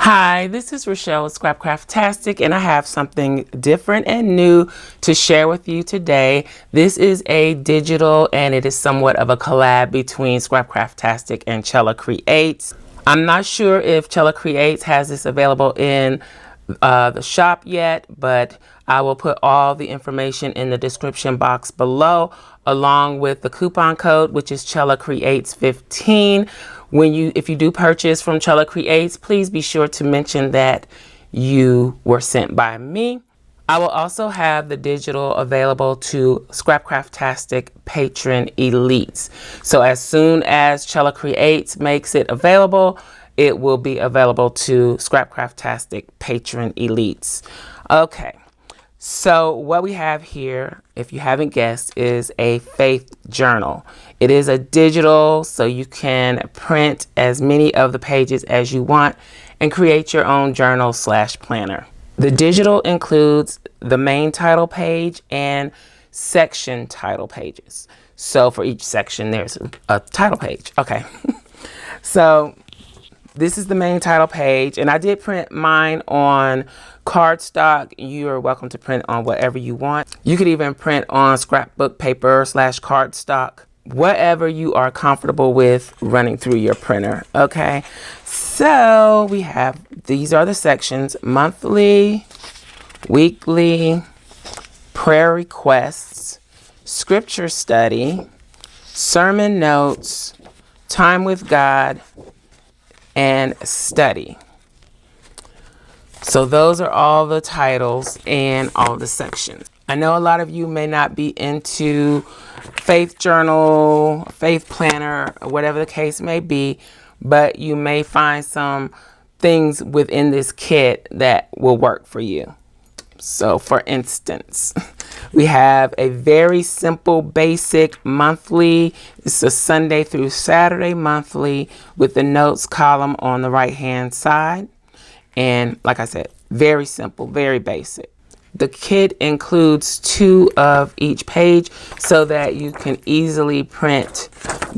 Hi, this is Rachelle with Scrapcraftastic, and I have something different and new to share with you today. This is a digital, and it is somewhat of a collab between Scrapcraftastic and Chela Creates. I'm not sure if Chela Creates has this available in the shop yet, but I will put all the information in the description box below, along with the coupon code, which is Chela Creates 15. If you do purchase from Chela Creates, please be sure to mention that you were sent by me. I will also have the digital available to Scrapcraftastic patron elites. So as soon as Chela Creates makes it available, it will be available to Scrapcraftastic patron elites. Okay. So what we have here, if you haven't guessed, is a faith journal. It is a digital, so you can print as many of the pages as you want and create your own journal / planner. The digital includes the main title page and section title pages. So for each section, there's a title page. Okay. So this is the main title page, and I did print mine on cardstock. You are welcome to print on whatever you want. You could even print on scrapbook paper / cardstock, whatever you are comfortable with running through your printer. Okay, so we have, these are the sections: monthly, weekly, prayer requests, scripture study, sermon notes, time with God, and study. So those are all the titles and all the sections. I know a lot of you may not be into faith journal, faith planner, or whatever the case may be, but you may find some things within this kit that will work for you. So for instance, we have a very simple, basic monthly. It's a Sunday through Saturday monthly with the notes column on the right-hand side. And like I said, very simple, very basic. The kit includes 2 of each page so that you can easily print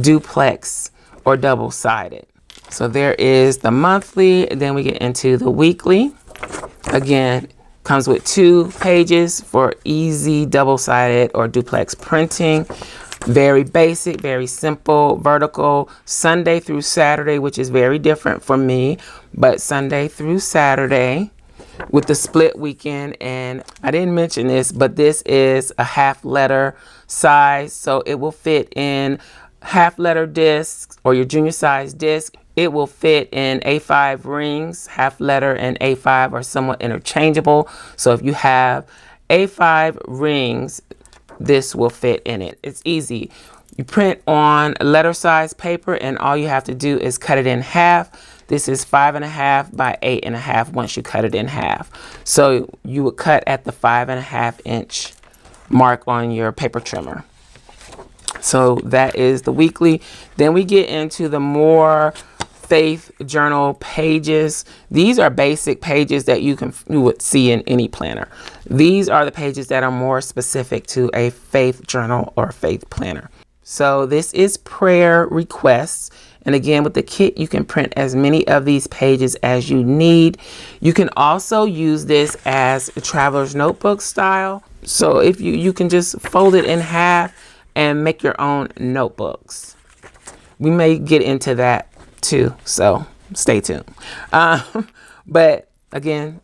duplex or double-sided. So there is the monthly, then we get into the weekly. Again, comes with 2 pages for easy double-sided or duplex printing. Very basic, very simple, vertical, Sunday through Saturday, which is very different for me, but Sunday through Saturday with the split weekend. And I didn't mention this, but this is a half letter size, so it will fit in half letter discs or your junior size disc. It will fit in A5 rings. Half letter and A5 are somewhat interchangeable. So if you have A5 rings, this will fit in it. It's easy. You print on letter size paper, and all you have to do is cut it in half. This is 5.5 by 8.5 once you cut it in half. So you would cut at the 5.5 inch mark on your paper trimmer. So that is the weekly. Then we get into the more faith journal pages. These are basic pages that you would see in any planner. These are the pages that are more specific to a faith journal or faith planner. So this is prayer requests. And again, with the kit, you can print as many of these pages as you need. You can also use this as a traveler's notebook style. So if you can just fold it in half and make your own notebooks. We may get into that too, so stay tuned. But again,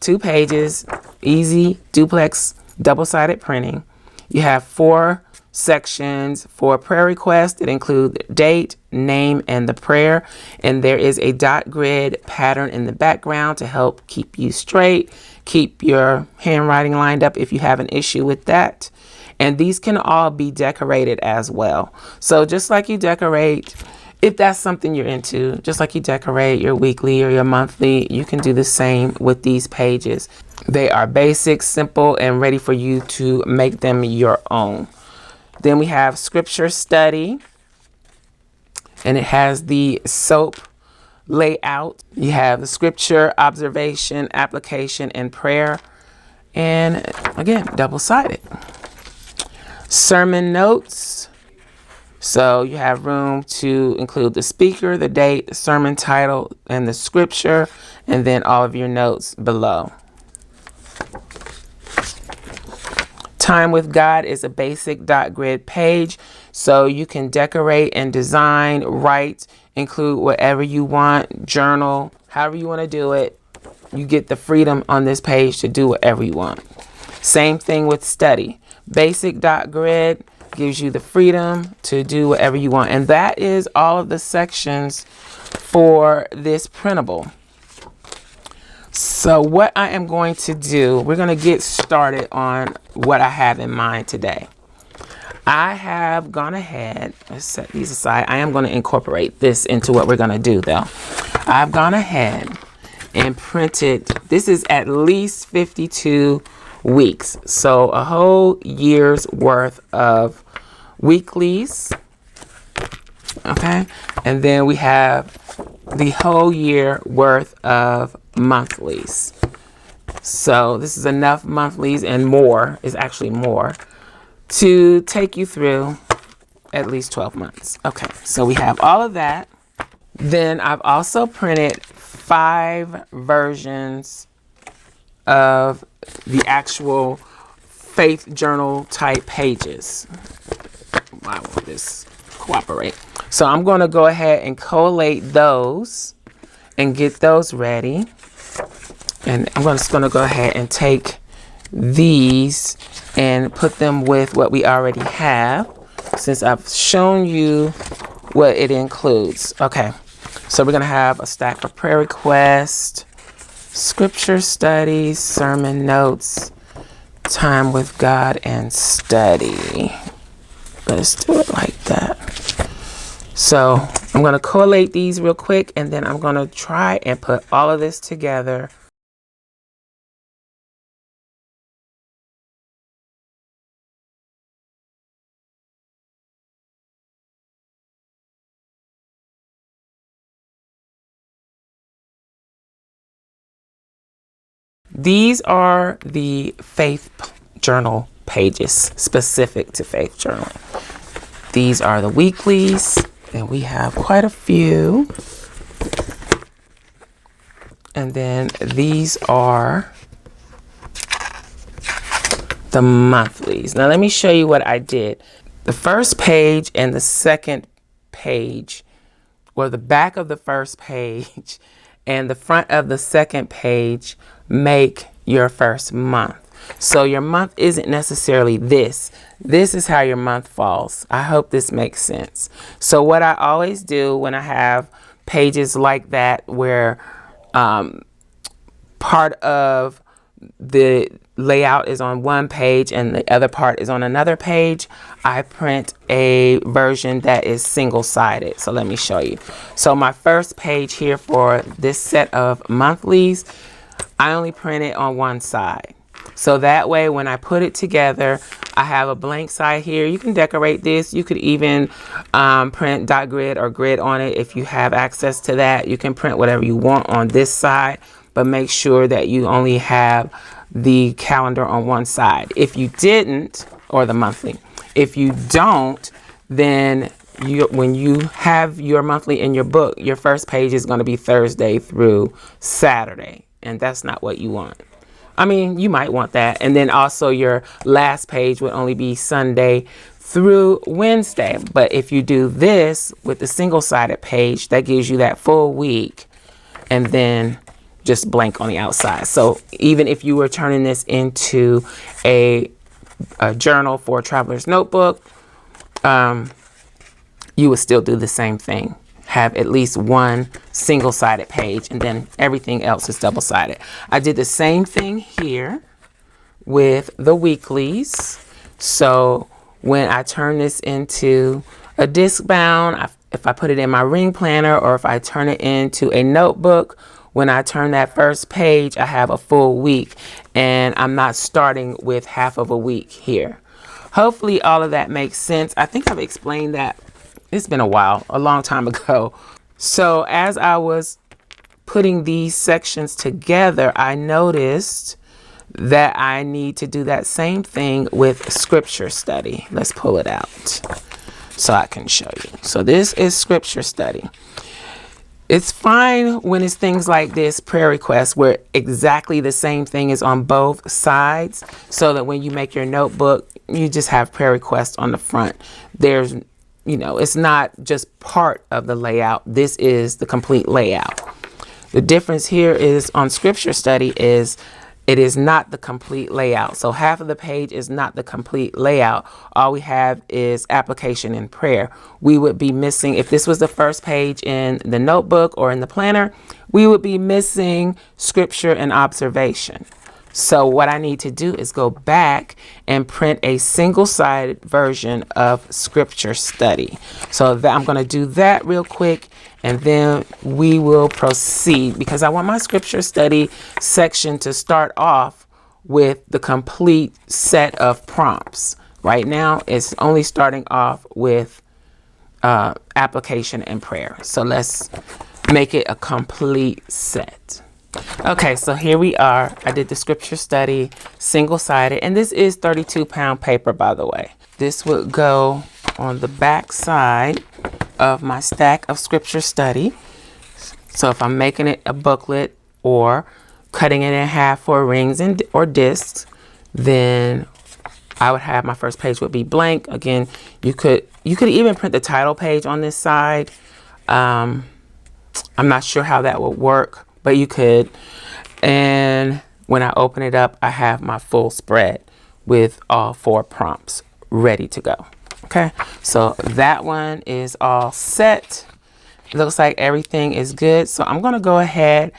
2 pages, easy duplex double-sided printing. You have 4 sections for prayer requests that include date, name, and the prayer. And there is a dot grid pattern in the background to help keep you straight, keep your handwriting lined up if you have an issue with that. And these can all be decorated as well. So just like you decorate, if that's something you're into, just like you decorate your weekly or your monthly, you can do the same with these pages. They are basic, simple, and ready for you to make them your own. Then we have scripture study, and it has the SOAP layout. You have the scripture, observation, application, and prayer. And again, double-sided. Sermon notes. So you have room to include the speaker, the date, the sermon title, and the scripture. and then all of your notes below. Time with God is a basic dot grid page, so you can decorate and design, write, include whatever you want, journal, however you want to do it. You get the freedom on this page to do whatever you want. Same thing with study. Basic dot grid gives you the freedom to do whatever you want. And that is all of the sections for this printable. So what I am going to do, we're going to get started on what I have in mind today. I have gone ahead, let's set these aside. I am going to incorporate this into what we're going to do though. I've gone ahead and printed, this is at least 52 weeks. So a whole year's worth of weeklies. Okay. And then we have the whole year worth of monthlies. So this is enough monthlies, and more is actually more, to take you through at least 12 months. Okay, so we have all of that. Then I've also printed 5 versions of the actual faith journal type pages. Why won't this cooperate? So I'm going to go ahead and collate those and get those ready. And I'm just going to go ahead and take these and put them with what we already have, since I've shown you what it includes. Okay, so we're going to have a stack of prayer requests, scripture studies, sermon notes, time with God, and study. Let's do it like that. So I'm going to collate these real quick, and then I'm going to try and put all of this together. These are the faith journal pages specific to faith journaling. These are the weeklies, and we have quite a few. And then these are the monthlies. Now let me show you what I did. The first page and the second page, or the back of the first page and the front of the second page, make your first month. So your month isn't necessarily this. This is how your month falls. I hope this makes sense. So what I always do when I have pages like that, where part of the layout is on one page and the other part is on another page, I print a version that is single-sided. So let me show you. So my first page here for this set of monthlies, I only print it on one side. So that way when I put it together, I have a blank side here. You can decorate this. You could even print dot grid or grid on it if you have access to that. You can print whatever you want on this side, but make sure that you only have the calendar on one side. If you didn't, or the monthly, if you don't, then when you have your monthly in your book, your first page is going to be Thursday through Saturday, and that's not what you want. I mean, you might want that. And then also your last page would only be Sunday through Wednesday. But if you do this with the single-sided page, that gives you that full week, and then just blank on the outside. So even if you were turning this into a journal for a traveler's notebook, you would still do the same thing. Have at least one single-sided page, and then everything else is double-sided. I did the same thing here with the weeklies. So when I turn this into a disc bound, if I put it in my ring planner, or if I turn it into a notebook, when I turn that first page, I have a full week, and I'm not starting with half of a week here. Hopefully all of that makes sense. I think I've explained that. It's been a while, a long time ago. So as I was putting these sections together, I noticed that I need to do that same thing with scripture study. Let's pull it out so I can show you. So this is scripture study. It's fine when it's things like this, prayer requests, where exactly the same thing is on both sides, so that when you make your notebook, you just have prayer requests on the front. There's, it's not just part of the layout. This is the complete layout. The difference here is on scripture study is it is not the complete layout. So half of the page is not the complete layout. All we have is application and prayer. We would be missing, if this was the first page in the notebook or in the planner, we would be missing scripture and observation. So what I need to do is go back and print a single-sided version of scripture study. So I'm going to do that real quick, and then we will proceed, because I want my scripture study section to start off with the complete set of prompts. Right now, it's only starting off with application and prayer. So let's make it a complete set. Okay, so here we are. I did the scripture study, single-sided, and this is 32-pound paper, by the way. This would go on the back side of my stack of scripture study. So if I'm making it a booklet or cutting it in half for rings or discs, then I would have my first page would be blank. Again, you could even print the title page on this side. I'm not sure how that would work, but you could. And when I open it up, I have my full spread with all 4 prompts ready to go. Okay, so that one is all set. It looks like everything is good. So I'm going to go ahead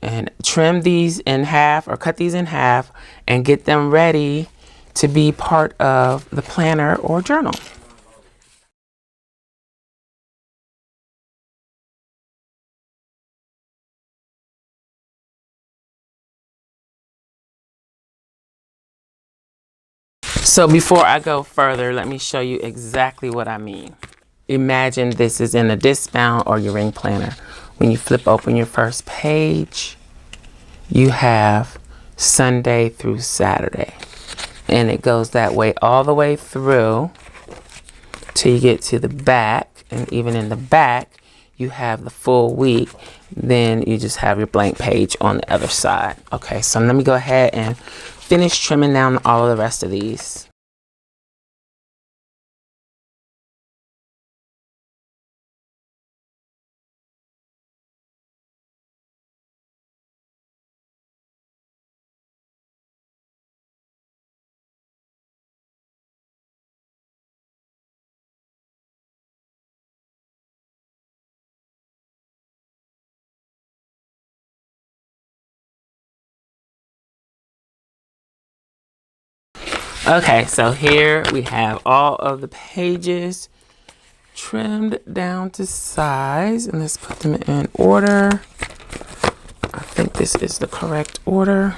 and trim these in half, or cut these in half, and get them ready to be part of the planner or journal. So before I go further, let me show you exactly what I mean. Imagine this is in a disc bound or your ring planner. When you flip open your first page, you have Sunday through Saturday. And it goes that way all the way through till you get to the back. And even in the back, you have the full week. Then you just have your blank page on the other side. Okay, so let me go ahead and finish trimming down all of the rest of these. Okay, so here we have all of the pages trimmed down to size, and let's put them in order. I think this is the correct order.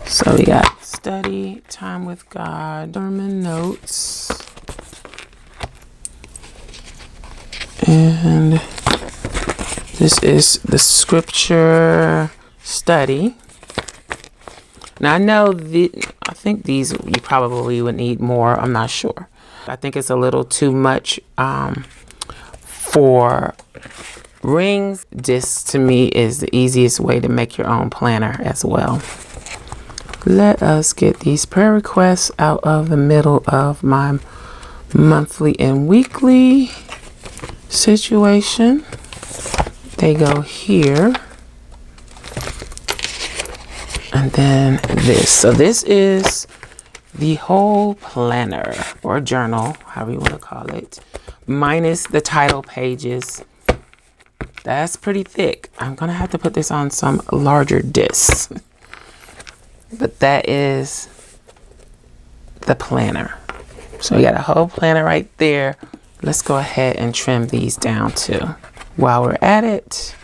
So we got study, time with God, sermon notes, and this is the scripture study. Now I know I think these you probably would need more. I'm not sure. I think it's a little too much for rings. This to me is the easiest way to make your own planner as well. Let us get these prayer requests out of the middle of my monthly and weekly situation. They go here. And then this. So this is the whole planner or journal, however you want to call it, minus the title pages. That's pretty thick. I'm going to have to put this on some larger discs. But that is the planner. So we got a whole planner right there. Let's go ahead and trim these down too. While we're at it,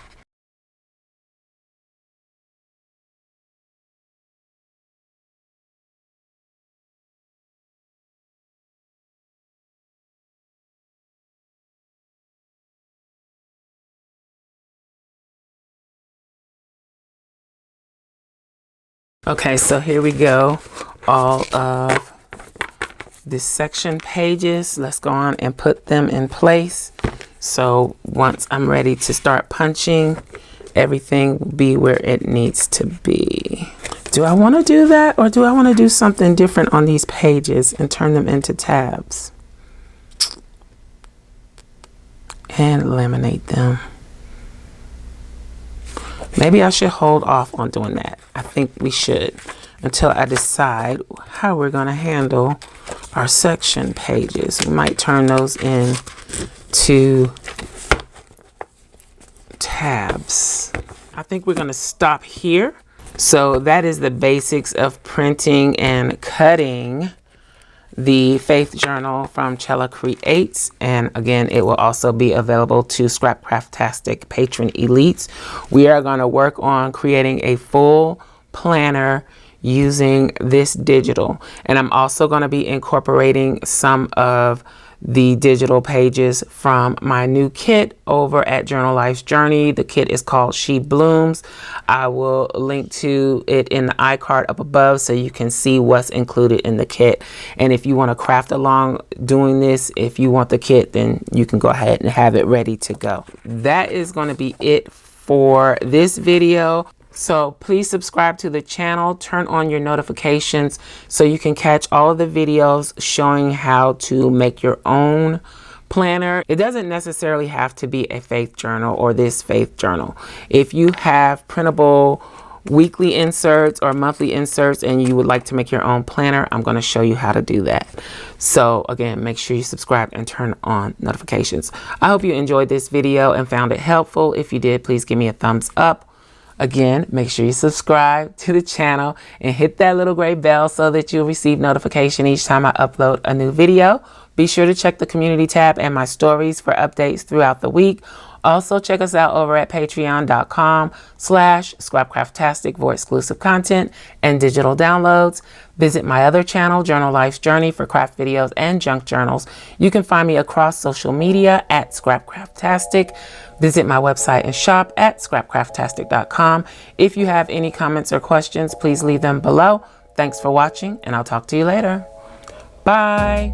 okay, so here we go. All of the section pages. Let's go on and put them in place. So once I'm ready to start punching, everything will be where it needs to be. Do I want to do that, or do I want to do something different on these pages and turn them into tabs and laminate them? Maybe I should hold off on doing that. I think we should, until I decide how we're going to handle our section pages. We might turn those in to tabs. I think we're going to stop here. So that is the basics of printing and cutting the Faith Journal from Chela Creates. And again, it will also be available to Scrapcraftastic patron elites. We are going to work on creating a full planner using this digital. And I'm also going to be incorporating some of the digital pages from my new kit over at Journal Life's Journey. The kit is called She Blooms. I will link to it in the iCard up above so you can see what's included in the kit. And if you want to craft along doing this, if you want the kit, then you can go ahead and have it ready to go. That is going to be it for this video. So please subscribe to the channel, turn on your notifications so you can catch all of the videos showing how to make your own planner. It doesn't necessarily have to be a faith journal or this faith journal. If you have printable weekly inserts or monthly inserts and you would like to make your own planner, I'm going to show you how to do that. So again, make sure you subscribe and turn on notifications. I hope you enjoyed this video and found it helpful. If you did, please give me a thumbs up. Again, make sure you subscribe to the channel and hit that little gray bell so that you'll receive notification each time I upload a new video. Be sure to check the community tab and my stories for updates throughout the week. Also, check us out over at patreon.com/Scrapcraftastic for exclusive content and digital downloads. Visit my other channel, Journal Life's Journey, for craft videos and junk journals. You can find me across social media at Scrapcraftastic. Visit my website and shop at Scrapcraftastic.com. If you have any comments or questions, please leave them below. Thanks for watching, and I'll talk to you later. Bye.